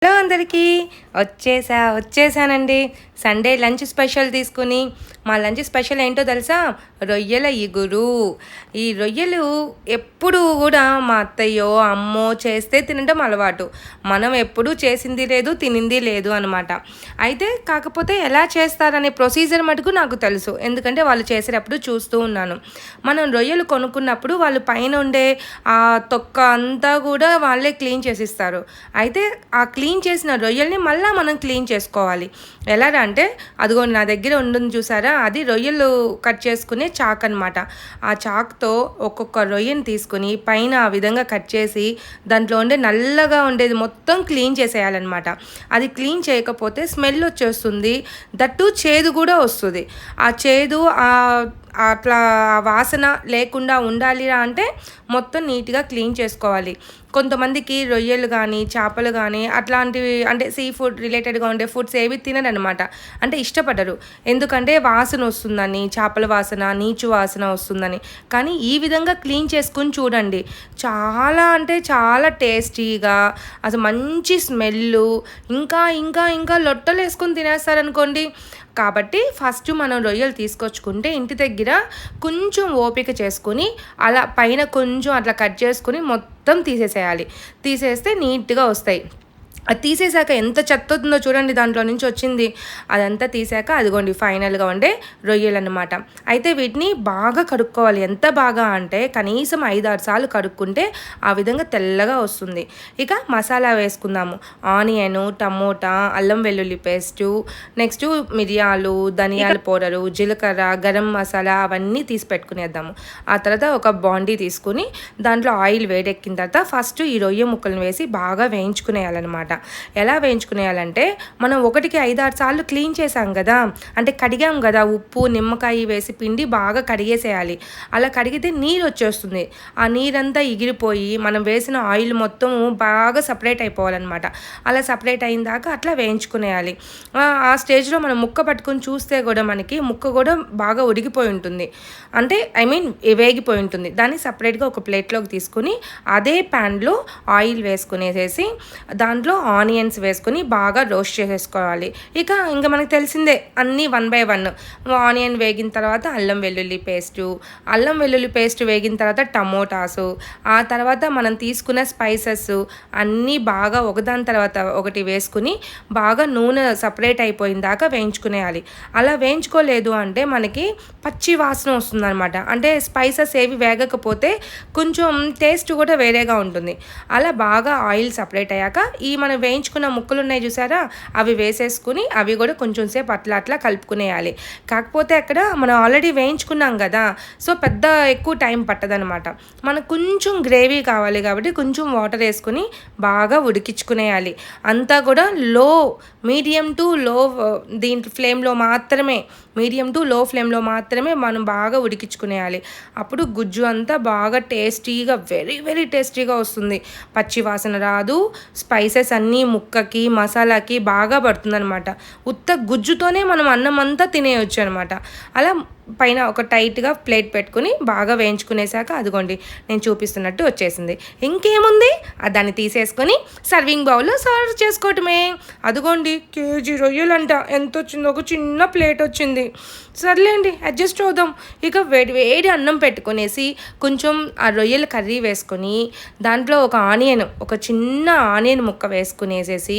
Hello అందరికీ వచ్చేసానండి. Sunday lunch special తీసుకుని మా లంచ్ స్పెషల్ ఏంటో తెలుసా? రొయ్యల ఇగురు. ఈ రొయ్యలు ఎప్పుడు కూడా మా అత్తయ్యో అమ్మో చేస్తే తినడం అలవాటు. మనం ఎప్పుడూ చేసింది లేదు, తినింది లేదు అనమాట. అయితే కాకపోతే ఎలా చేస్తారనే ప్రొసీజర్ మటుకు నాకు తెలుసు, ఎందుకంటే వాళ్ళు చేసేటప్పుడు చూస్తూ ఉన్నాను. మనం రొయ్యలు కొనుక్కున్నప్పుడు వాళ్ళు పైన ఉండే ఆ తొక్క అంతా కూడా వాళ్ళే క్లీన్ చేసిస్తారు. అయితే ఆ క్లీన్ చేసిన రొయ్యల్ని మళ్ళీ మనం క్లీన్ చేసుకోవాలి. ఎలా అంటే అదిగో నా దగ్గర ఉంటుంది చూసారా, అది రొయ్యలు కట్ చేసుకునే చాక్ అనమాట. ఆ చాక్తో ఒక్కొక్క రొయ్యని తీసుకుని పైన ఆ విధంగా కట్ చేసి దాంట్లో ఉండే నల్లగా ఉండేది మొత్తం క్లీన్ చేసేయాలన్నమాట. అది క్లీన్ చేయకపోతే స్మెల్ వచ్చేస్తుంది, దట్టు చేదు కూడా వస్తుంది. ఆ చేదు అట్లా వాసన లేకుండా ఉండాలి అంటే మొత్తం నీట్గా క్లీన్ చేసుకోవాలి. కొంతమందికి రొయ్యలు కానీ చేపలు కానీ అట్లాంటివి అంటే సీ ఫుడ్ రిలేటెడ్గా ఉండే ఫుడ్స్ ఏవి తినరనమాట, అంటే ఇష్టపడరు. ఎందుకంటే వాసన వస్తుందని, చేపల వాసన నీచు వాసన వస్తుందని. కానీ ఈ విధంగా క్లీన్ చేసుకుని చూడండి, చాలా అంటే చాలా టేస్టీగా, అసలు మంచి స్మెల్, ఇంకా ఇంకా ఇంకా లొట్టలు వేసుకొని తినేస్తారనుకోండి. కాబట్టి ఫస్ట్ మనం రొయ్యలు తీసుకొచ్చుకుంటే ఇంటి దగ్గర కొంచెం ఓపిక చేసుకుని అలా పైన కొంచెం అట్లా కట్ చేసుకుని మొత్తం తీసేస్తే నీట్గా వస్తాయి. అది తీసేసాక ఎంత చెత్త అవుతుందో చూడండి, దాంట్లో నుంచి వచ్చింది అదంతా తీసాక అదిగోండి ఫైనల్గా ఉండే రొయ్యలు అన్నమాట. అయితే వీటిని బాగా కడుక్కోవాలి. ఎంత బాగా అంటే కనీసం 5-6 సార్లు కడుక్కుంటే ఆ విధంగా తెల్లగా వస్తుంది. ఇక మసాలా వేసుకుందాము. ఆనియను, టమోటా, అల్లం వెల్లుల్లి పేస్టు, నెక్స్ట్ మిరియాలు, ధనియాల పౌడరు, జీలకర్ర, గరం మసాలా అవన్నీ తీసి పెట్టుకునేద్దాము. ఆ తర్వాత ఒక బాండీ తీసుకుని దాంట్లో ఆయిల్ వేడెక్కిన తర్వాత ఫస్ట్ ఈ రొయ్య ముక్కలను వేసి బాగా వేయించుకునేయాలన్నమాట. ఎలా వేయించుకునేయాలంటే మనం 1-5-6 సార్లు క్లీన్ చేసాం కదా, అంటే కడిగాం కదా, ఉప్పు నిమ్మకాయ వేసి పిండి బాగా కడిగేసేయాలి. అలా కడిగితే నీరు వచ్చేస్తుంది. ఆ నీరంతా ఎగిరిపోయి మనం వేసిన ఆయిల్ మొత్తం బాగా సపరేట్ అయిపోవాలన్నమాట. అలా సపరేట్ అయిన దాకా అట్లా వేయించుకునేయాలి. ఆ స్టేజ్లో మనం ముక్క పట్టుకొని చూస్తే కూడా మనకి ముక్క కూడా బాగా ఉడికిపోయి ఉంటుంది, అంటే వేగిపోయి ఉంటుంది. దాన్ని సపరేట్గా ఒక ప్లేట్లోకి తీసుకుని అదే ప్యాన్లో ఆయిల్ వేసుకునేసేసి దాంట్లో ఆనియన్స్ వేసుకుని బాగా రోస్ట్ చేసేసుకోవాలి. ఇంకా మనకు తెలిసిందే అన్నీ 1 by 1. ఆనియన్ వేగిన తర్వాత అల్లం వెల్లుల్లి పేస్ట్ వేగిన తర్వాత టమోటాసు, ఆ తర్వాత మనం తీసుకున్న స్పైసెస్ అన్నీ బాగా ఒకదాని తర్వాత ఒకటి వేసుకుని బాగా నూనె సపరేట్ అయిపోయిన దాకా వేయించుకునేయాలి. అలా వేయించుకోలేదు అంటే మనకి పచ్చి వాసన వస్తుందన్నమాట. అంటే స్పైసెస్ ఏవి వేగకపోతే కొంచెం టేస్ట్ కూడా వేరేగా ఉంటుంది. అలా బాగా ఆయిల్ సపరేట్ అయ్యాక ఈ మనం వేయించుకున్న ముక్కలు ఉన్నాయి చూసారా, అవి వేసేసుకుని అవి కూడా కొంచెం సేపు అట్లా కలుపుకునేయాలి. కాకపోతే అక్కడ మనం ఆల్రెడీ వేయించుకున్నాం కదా, సో ఎక్కువ టైం పట్టదనమాట. మనకు కొంచెం గ్రేవీ కావాలి కాబట్టి కొంచెం వాటర్ వేసుకుని బాగా ఉడికించుకునేయాలి. అంతా కూడా మీడియం టు లో ఫ్లేమ్లో మాత్రమే మనం బాగా ఉడికించుకునేయాలి. అప్పుడు గుజ్జు అంతా బాగా టేస్టీగా, వెరీ వెరీ టేస్టీగా వస్తుంది. పచ్చి వాసన రాదు, స్పైసెస్ అన్నీ ముక్కకి మసాలాకి బాగా పడుతుందనమాట. ఉత్త గుజ్జుతోనే మనం అన్నం అంతా తినేయచ్చు అనమాట. అలా పైన ఒక టైట్గా ప్లేట్ పెట్టుకుని బాగా వేయించుకునేసాక అదిగోండి నేను చూపిస్తున్నట్టు వచ్చేసింది. ఇంకేముంది, దాన్ని తీసేసుకొని సర్వింగ్ బౌల్లో సర్వ్ చేసుకోవటమే. అదిగోండి కేజీ రొయ్యలంట. ఎంత వచ్చిందో, ఒక చిన్న ప్లేట్ వచ్చింది. సర్లేండి అడ్జస్ట్ అవుదాం. ఇక వేడి అన్నం పెట్టుకునేసి కొంచెం ఆ రొయ్యల కర్రీ వేసుకొని దాంట్లో ఒక చిన్న ఆనియన్ ముక్క వేసుకునేసేసి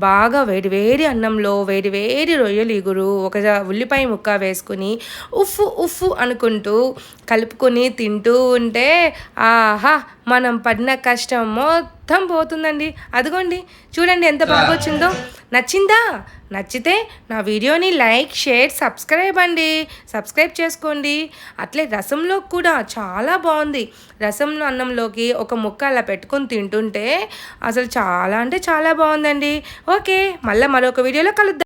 బాగా వేడి అన్నంలో వేడి రొయ్యలు ఇగురు, ఒక ఉల్లిపాయ ముక్క వేసుకుని ఉఫ్ఫు అనుకుంటూ కలుపుకొని తింటూ ఉంటే ఆహా, మనం పడిన కష్టం మొత్తం పోతుందండి. అదిగోండి చూడండి ఎంత బాగా వచ్చిందో. నచ్చిందా? నచ్చితే నా వీడియోని లైక్, షేర్, సబ్స్క్రైబ్ చేసుకోండి. అట్లే రసంలో కూడా చాలా బాగుంది. రసంలో అన్నంలోకి ఒక ముక్క అలా పెట్టుకొని తింటుంటే అసలు చాలా అంటే చాలా బాగుందండి. ఓకే, మళ్ళీ మరొక వీడియోలో కలుద్దాం.